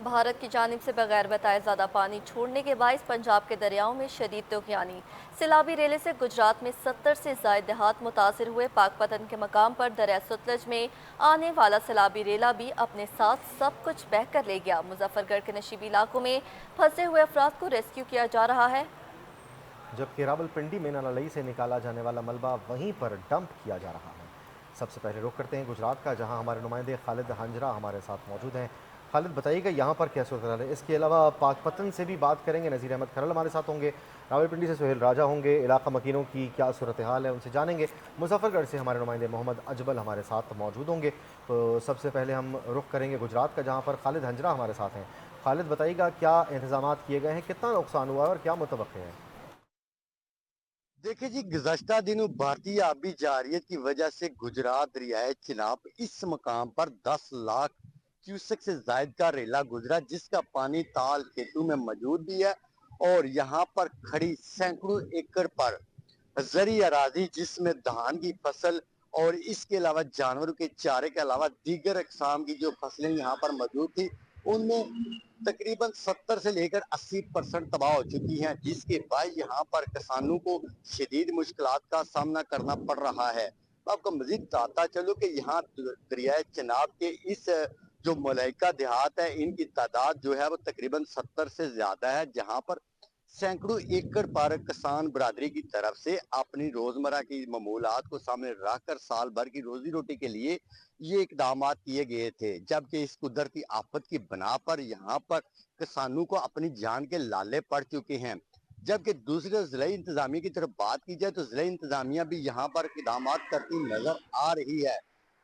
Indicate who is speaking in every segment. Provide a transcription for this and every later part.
Speaker 1: भारत की जानिब से बगैर बताए ज़्यादा पानी छोड़ने के बायस पंजाब के दरियाओं में शदीद तूफ़ानी सैलाबी रेले से गुजरात में 70 से ज़ायद देहात मुतासर हुए। पाकपतन के मकाम पर दरिया सतलज में आने वाला सैलाबी रेला भी अपने साथ सब कुछ बह कर ले गया। मुजफ्फरगढ़ के नशीबी इलाकों में फंसे हुए अफराद को रेस्क्यू किया जा रहा है,
Speaker 2: जबकि रावलपिंडी में नाला से निकाला जाने वाला मलबा वहीं पर डंप किया जा रहा है। सबसे पहले रुख करते हैं गुजरात का, जहां हमारे नुमाइंदे खालिद हंजरा हमारे साथ मौजूद हैं। खालिद, बताइएगा यहाँ पर क्या सूरत हाल है। इसके अलावा पाकपतन से भी बात करेंगे, नज़ीर अहमद खरल हमारे साथ होंगे, रावलपिंडी से सुहेल राजा होंगे, इलाका मकीनों की क्या सूरत हाल है उनसे जानेंगे। मुजफ्फरगढ़ से हमारे नुमाइंदे मोहम्मद अजबल हमारे साथ मौजूद होंगे। तो सबसे पहले हम रुख करेंगे गुजरात का, जहाँ पर खालिद हंजरा हमारे साथ हैं। खालिद, बताइएगा क्या इंतजाम किए गए हैं, कितना नुकसान हुआ है और क्या मुतवक्के है।
Speaker 3: देखिए जी, गुज़श्ता दिनों भारतीय आबी जारियत की वजह से गुजरात रियायत चिनाब इस मकाम पर 10 लाख क्यूसेक से जायद का रेला गुजरा, जिसका पानी ताल खेतों में मौजूद भी है और यहाँ पर खड़ी सैकड़ों एकड़ पर जरी अराजी जिसमें धान की फसल और इसके अलावा जानवरों के चारे के अलावा दीगर अकसाम की जो फसलें यहाँ पर मौजूद थी, उनमें तकरीबन 70 से लेकर 80% तबाह हो चुकी हैं, जिसके बाद यहाँ पर किसानों को शदीद मुश्किलात का सामना करना पड़ रहा है। तो आपको मजीद बताता चलो कि यहाँ दरियाए चिनाब के इस जो मलैका देहात है, इनकी तादाद जो है वो तकरीबन 70 से ज्यादा है, जहाँ पर सैकड़ों एकड़ पर किसान बरादरी की तरफ से अपनी रोजमर्रा की मामूलात को सामने रखकर साल भर की रोजी रोटी के लिए ये इकदाम किए गए थे। जबकि इस कुदरती आफत की बना पर यहाँ पर किसानों को अपनी जान के लाले पड़ चुके हैं। जबकि दूसरे जिला इंतजामिया की तरफ बात की जाए तो जिला इंतजामिया भी यहाँ पर इकदाम करती नजर आ रही है।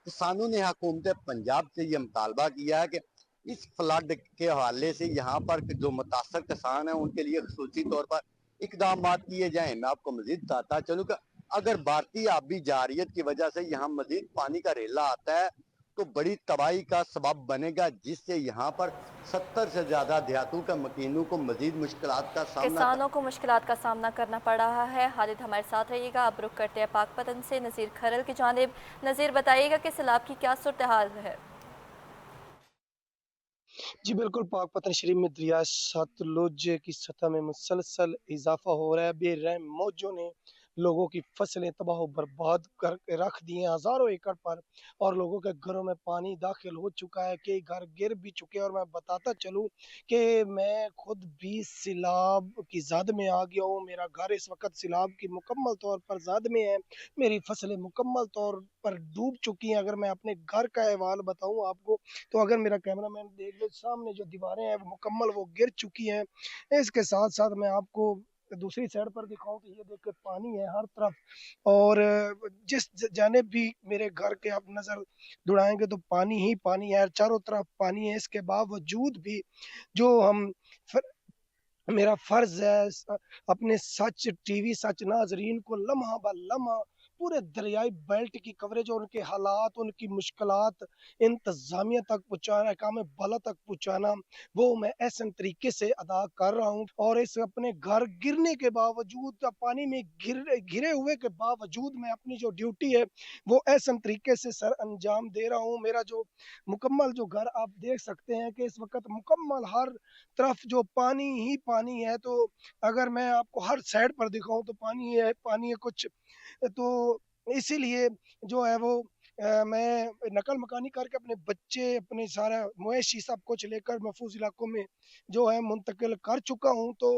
Speaker 3: किसानों ने हुकूमत पंजाब से यह मुतालबा किया है कि इस फ्लड के हवाले से यहाँ पर जो मुतासर किसान है उनके लिए खसूसी तौर पर इकदाम किए जाएं। मैं आपको मजीद बताता चलूँ कि अगर भारतीय आबी जारियत की वजह से यहाँ मजीद पानी का रेला आता है तो बड़ी तबाही का सबब बनेगा, जिससे यहाँ पर 70 से ज्यादा देहातों के मकीनों को मजीद मुश्किलात का सामना
Speaker 1: किसानों को मुश्किलात का सामना करना पड़ रहा है। खालिद हमारे साथ रहिएगा। अब रुख करते हैं पाकपतन से नज़ीर खरल की जानिब। नज़ीर, बताइएगा कि सैलाब की क्या सूरत हाल है।
Speaker 4: जी बिल्कुल, पाकपतन शरीफ में दरिया सतलुज की सतह में मुसलसल इज़ाफ़ा हो रहा है। बेरहम मौजों ने लोगों की फसलें तबाह व बर्बाद कर के रख दी हैं हज़ारों एकड़ पर, और लोगों के घरों में पानी दाखिल हो चुका है, कई घर गिर भी चुके हैं। और मैं बताता चलूँ कि मैं खुद भी सैलाब की ज़द में आ गया हूँ। मेरा घर इस वक़्त सैलाब की मुकम्मल तौर पर ज़द में है। मेरी फसलें मुकम्मल तौर पर डूब चुकी हैं। अगर मैं अपने घर का अहवाल बताऊँ आपको, तो अगर मेरा कैमरामैन देख ले, सामने जो दीवारें हैं वो मुकम्मल वो गिर चुकी हैं। इसके साथ-साथ मैं आपको दूसरी साइड पर दिखाऊँ तो ये देखिए पानी है हर तरफ, और जिस जानिब भी मेरे घर के आप नज़र दौड़ाएँगे तो पानी ही पानी है, चारों तरफ पानी है। इसके बावजूद भी जो हम फ मेरा फ़र्ज़ है अपने सच टीवी सच नाज़रीन को लम्हा ब लम्हा पूरे दरियाई बेल्ट की कवरेज और उनके हालात, उनकी मुश्किलात इंतज़ामिया तक पहुँचाना, काम बला तक पहुँचाना, वो मैं एहसन तरीके से अदा कर रहा हूँ। और इस अपने घर गिरने के बावजूद, पानी में घिरे हुए के बावजूद मैं अपनी जो ड्यूटी है, वो एहसन तरीके से सर अंजाम दे रहा हूँ। मेरा जो मुकम्मल जो घर आप देख सकते हैं कि इस वक़्त मुकम्मल हर तरफ जो पानी ही पानी है। तो अगर मैं आपको हर साइड पर दिखाऊँ तो पानी है कुछ। तो इसीलिए जो है वो मैं नकल मकानी करके अपने बच्चे, अपने सारा मवेशी सब कुछ लेकर महफूज़ इलाकों में जो है मुंतकिल कर चुका हूँ। तो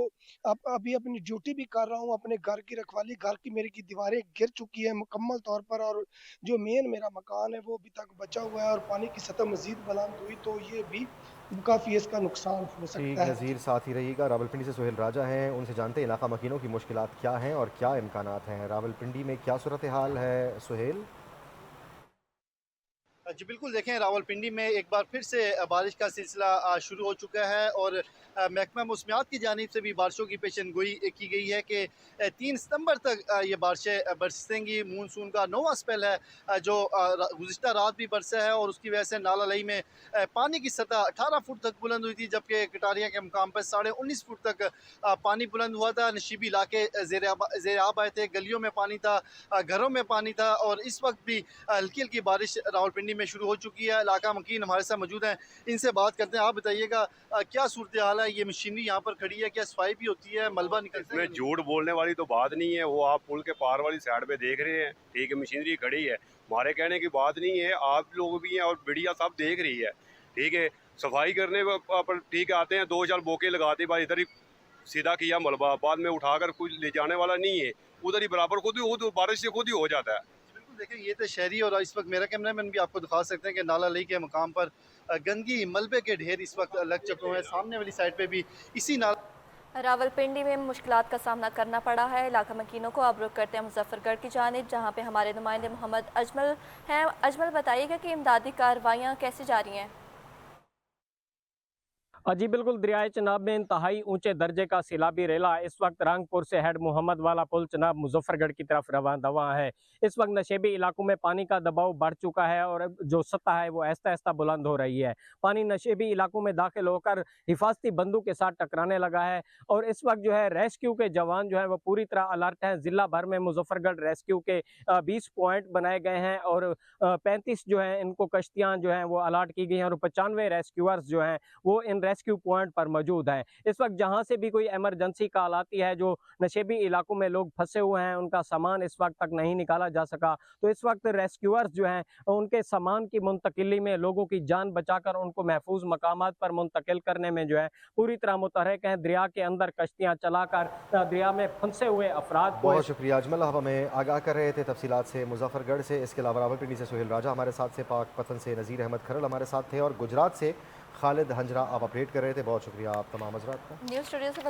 Speaker 4: अब अभी अपनी ड्यूटी भी कर रहा हूँ, अपने घर की रखवाली, घर की मेरी की दीवारें गिर चुकी हैं मुकम्मल तौर पर, और जो मेन मेरा मकान है वो अभी तक बचा हुआ है, और पानी की सतह मज़ीद बुलंद हुई तो ये भी काफ़ी इसका नुकसान हो
Speaker 2: ठीक,
Speaker 4: सकता है।
Speaker 2: नज़ीर साथ ही रहिएगा। रावलपिंडी से सुहेल राजा हैं, उनसे जानते हैं इलाका मकीनों की मुश्किलात क्या हैं और क्या इम्कानात हैं। रावलपिंडी में क्या सूरत हाल है, सुहेल।
Speaker 5: जी बिल्कुल, देखें रावलपिंडी में एक बार फिर से बारिश का सिलसिला शुरू हो चुका है, और महकमा मौसमियात की जानिब से भी बारिशों की पेशन गोई की गई है कि 3 सितंबर तक ये बारिशें बरसेंगी। मानसून का नौवां स्पेल है जो गुज़िश्ता रात भी बरसा है, और उसकी वजह से नाला लई में पानी की सतह 18 फुट तक बुलंद हुई थी, जबकि कटारिया के मुकाम पर 19.5 फुट तक पानी बुलंद हुआ था। नशीबी इलाके ज़ेर आब आए थे, गलियों में पानी था, घरों में पानी था, और इस वक्त भी हल्की हल्की बारिश रावलपिंडी रावलपिंडी में शुरू हो चुकी है। इलाका मकीन हमारे साथ मौजूद हैं, इनसे बात करते हैं। आप बताइएगा क्या सूरत हाल है? ये मशीनरी यहाँ पर खड़ी है, क्या सफाई भी होती है, मलबा निकलता है?
Speaker 6: इसमें झूठ बोलने वाली तो बात नहीं है। वो आप पुल के पार वाली साइड पे देख रहे हैं, ठीक है, मशीनरी खड़ी है। हमारे कहने की बात नहीं है, आप लोग भी हैं और मीडिया सब देख रही है, ठीक है। सफाई करने पर ठीक है आते हैं, 2-4 बोके लगाते, भाई इधर ही सीधा किया मलबा, बाद में उठाकर कुछ ले जाने वाला नहीं है, उधर ही बराबर खुद बारिश से खुद ही हो जाता है।
Speaker 5: बिल्कुल, देखें ये तो शहरी, और इस वक्त मेरा कैमरामैन भी आपको दिखा सकते हैं कि नाला लई के मकाम पर गंदगी मलबे के ढेर इस वक्त लग चुके हैं। सामने वाली साइड पे भी इसी नाला
Speaker 1: रावलपिंडी में मुश्किलात का सामना करना पड़ा है। इलाका मकीनों को अब रुख करते हैं मुजफ्फरगढ़ की जानिब, जहाँ पे हमारे नुमाइंदे मोहम्मद अजमल हैं। अजमल, बताइएगा कि इमदादी कार्रवाइयाँ कैसे जारी हैं?
Speaker 7: जी बिल्कुल, दरियाए चनाब में इंतहाई ऊंचे दर्जे का सैलाबी रेला इस वक्त रंगपुर से हेड मोहम्मद वाला पुल चनाब मुजफ्फरगढ़ की तरफ रवां दवा है। इस वक्त नशेबी इलाकों में पानी का दबाव बढ़ चुका है और जो सतह है वो आहिस्ता आहिस्ता बुलंद हो रही है। पानी नशेबी इलाकों में दाखिल होकर हिफाजती बंदों के साथ टकराने लगा है और इस वक्त जो है रेस्क्यू के जवान जो है वो पूरी तरह अलर्ट हैं। जिला भर में मुजफ्फरगढ़ रेस्क्यू के 20 पॉइंट बनाए गए हैं और 35 जो है इनको कश्तियाँ जो हैं वो अलर्ट की गई हैं और 95 रेस्क्यूअर्स जो हैं वो इन रेस्क्यू पॉइंट पर मौजूद हैं। इस वक्त जहां से भी कोई इमरजेंसी कॉल आती है, जो नशेबी इलाकों में लोग फंसे हुए हैं उनका सामान इस वक्त तक नहीं निकाला जा सका, तो इस वक्त रेस्क्यूअर्स जो हैं उनके सामान की मुंतकिली में, लोगों की जान बचाकर उनको महफूज मकामात पर मुंतकिल करने में जो है पूरी तरह मुतहरक हैं। दरिया के अंदर कश्तियाँ चलाकर दरिया में फंसे हुए अफराद को।
Speaker 2: बहुत शुक्रिया अजमल, आप हमें आगाह कर रहे थे तफसीलात से मुजफ्फरगढ़ से। इसके अलावा रावलपिंडी से सुहेल राजा हमारे साथ से, पाकपतन से नज़ीर अहमद खरल हमारे साथ थे और गुजरात से खालिद हंजरा आप अपडेट कर रहे थे। बहुत शुक्रिया आप तमाम हजरात का।
Speaker 1: न्यूज़ स्टूडियो से